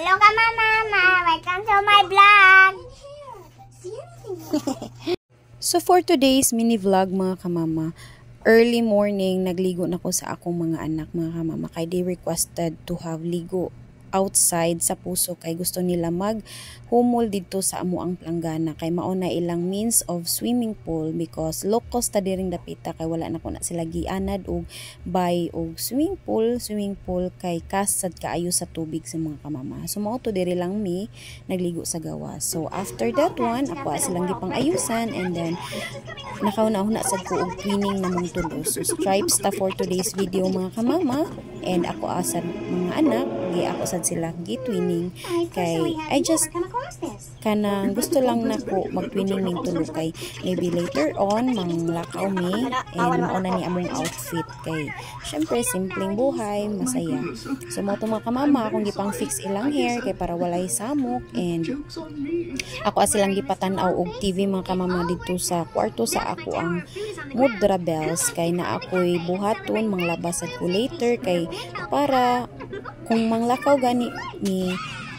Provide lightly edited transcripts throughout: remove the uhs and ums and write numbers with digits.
Hello ka mama, welcome to my vlog. So for today's mini vlog mga kamama, early morning nagligo na ko sa akong mga anak mga kamama kay they requested to have ligo outside sa puso kay gusto nila humol dito sa amuang planggana kay mauna ilang means of swimming pool because low cost ta diring dapita kay wala na ko na sila gianad og buy og swimming pool kay kasad kaayo sa tubig sa mga kamama. So mao to diri lang mi nagligo sa gawas. So after that one ako silang gipang ayusan and then nakauna-una sad ko og cleaning na mong tulo. So stripes ta for today's video mga kamama and ako asad mga anak gi ako sad sila gi-twinning kay I just kanang gusto lang nako mag-twinning ning tulo kay maybe later on manglakaw mi and mauna ni among outfit kay syempre simpleng buhay masaya. So mo to mga kamama akong gipang fix ilang hair kay para walay samok and ako silang gipatan-aw og TV mga kamama dito sa kwarto sa ako ang Mudra Bells kay na ako'y buhaton manglabas ko later kay para kung manglakaw gani ni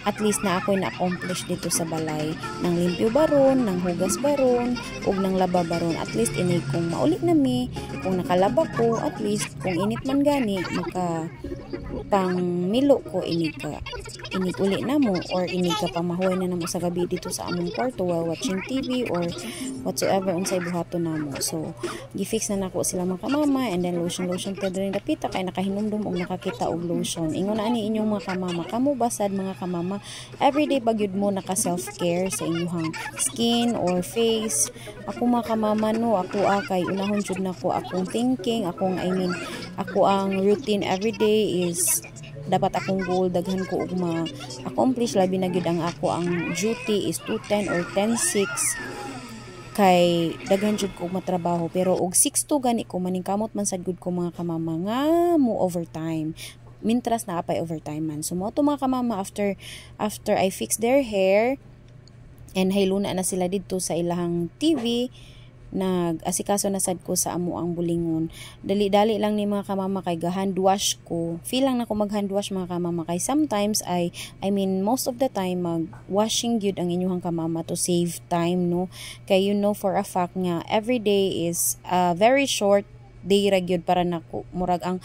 at least na ako'y na-accomplish dito sa balay ng limpyo baron, ng hugas baron ug ng laba baron. At least ini kung mauli na mi kung nakalaba ko at least kung init man gani maka pang milo ko ini uli na mo or ini ka pamahuay na namo sa gabi dito sa among kwarto while watching TV or whatsoever unsay buhaton namo. So gifix na nako sila mga kamama and then lotion pedro rin dapita kay nakahinumdum og nakakita og lotion. Ingon na ani inyong mga kamama kamo basad mga kamama everyday bagyud mo naka self care sa inyong skin or face. Ako mga kamama no ako kay unahon jud nako akong thinking ako ang routine everyday is dapat akong goal daghan ko og ma-accomplish labi na gyud ang ako ang duty is 2:10 or 10:6 kay daghan jud ko matrabaho pero og 6:00 gani ko maningkamot man sad gud ko mga kamama nga mo overtime mintras na apay overtime man. So mo to mga kamama after I fix their hair and hayluna na sila dito sa ilahang TV nag-asikaso na sad ko sa amo ang bulingon. Dali-dali lang ni mga kamama kay ga-hand wash ko. Feel lang na ko mag-hand wash mga kamama kay sometimes I mean most of the time mag-washing gyud ang inyong kamama to save time no. Kay you know for a fact nga every day is a very short day ra gyud para nako murag ang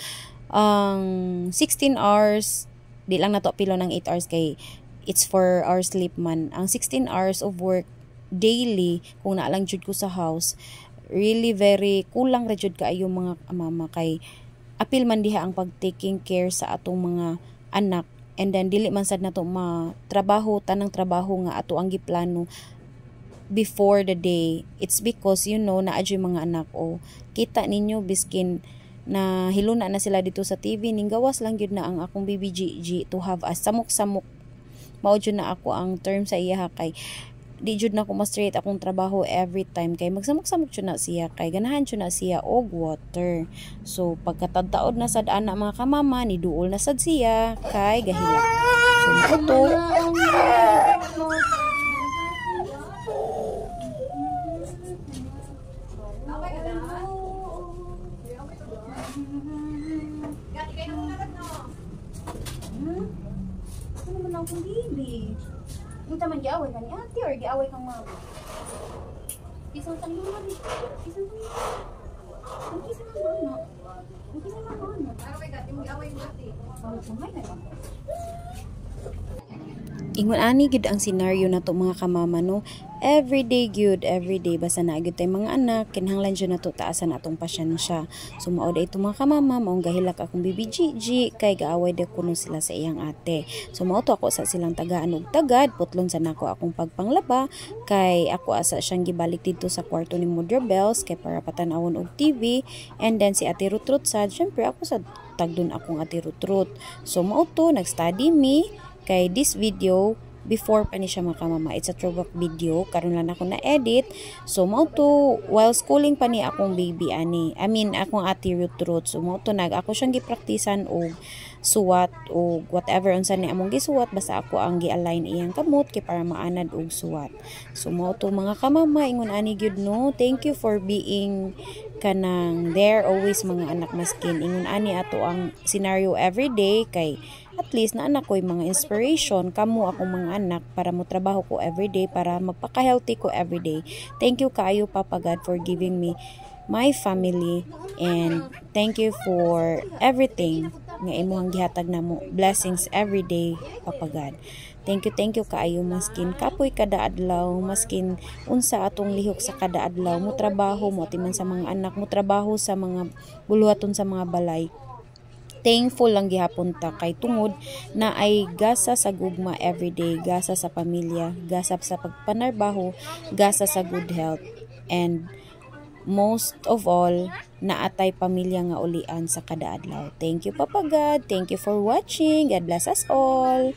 16 hours di lang nato pilo ng 8 hours kay it's 4 hours sleep man. Ang 16 hours of work daily kung naalang jud ko sa house really very kulang ra jud kaayo mga mama kay apil man diha ang pag-taking care sa atong mga anak and then dili man sad nato matrabaho tanang trabaho nga ato ang giplano before the day. It's because you know naa jud mga anak kita ninyo biskin na hiluna na sila dito sa TV ning gawas lang gyud na ang akong baby Gigi to have a samok-samok mao jud na ako ang term sa iya kay di jud na ko ma-straight akong trabaho every time kay magsamok-samok jud na siya kay ganahan jud na siya og water. So pagkatadtaod na sad ana mga kamama ni duol na sad siya kay gahila. So ito ano man akong baby hindi man giaway ka ni ate or giaway kang mama isang tanong mo isang mama ingon ani gid ang scenario nato mga kamama no. Everyday basta na gyud tay mga anak kinahanglan jud nato taasan atong pasyensya. So mao day ito mga kamama maong gahilak akong baby Gigi kay gaaway de kuno sila sa iyang ate. So mao to ako sa silang tagaan og tagad putlon sa nako akong pagpanglaba kay ako asa siyang gibalik dito sa kwarto ni Mudra Bells kay para patanawon og TV and then si Ate Rutrut sad syempre ako sa tagdon akong Ate Rutrut. So mao to nag-study me kay this video before pa ni siya mga kamama. It's a throwback video. Karon lang ako na-edit. So, mao to, while schooling pa ni akong baby ani. I mean, akong Ate Rutrut. So, mao to ako siyang gipraktisan og suwat o whatever unsa ni among gisuwat, basta ako ang gi-align iyang kamot kay para maanad og suwat. So mao to mga kamama, ingon ani gyud no, thank you for being kanang there always mga anak maskin. Ingon ani ato ang scenario everyday kay at least na anak ko'y mga inspiration kamo akong mga anak para mo trabaho ko everyday, para magpaka-healthy ko everyday. Thank you kaayo Papa God for giving me my family, and thank you for everything nga imong gihatag namo, blessings every day Papa God. Thank you kaayo, maskin kapoy kada adlaw, maskin unsa atong lihok sa kada adlaw, mo trabaho mo atiman sa mga anak, mo trabaho sa mga buluhaton sa mga balay. Thankful lang gihapon ta kay tungod na ay gasa sa gugma everyday, gasa sa pamilya, gasa sa pagpanarbaho, gasa sa good health, and most of all, naatay pamilya nga ulian sa kada adlaw. Thank you Papa God. Thank you for watching. God bless us all.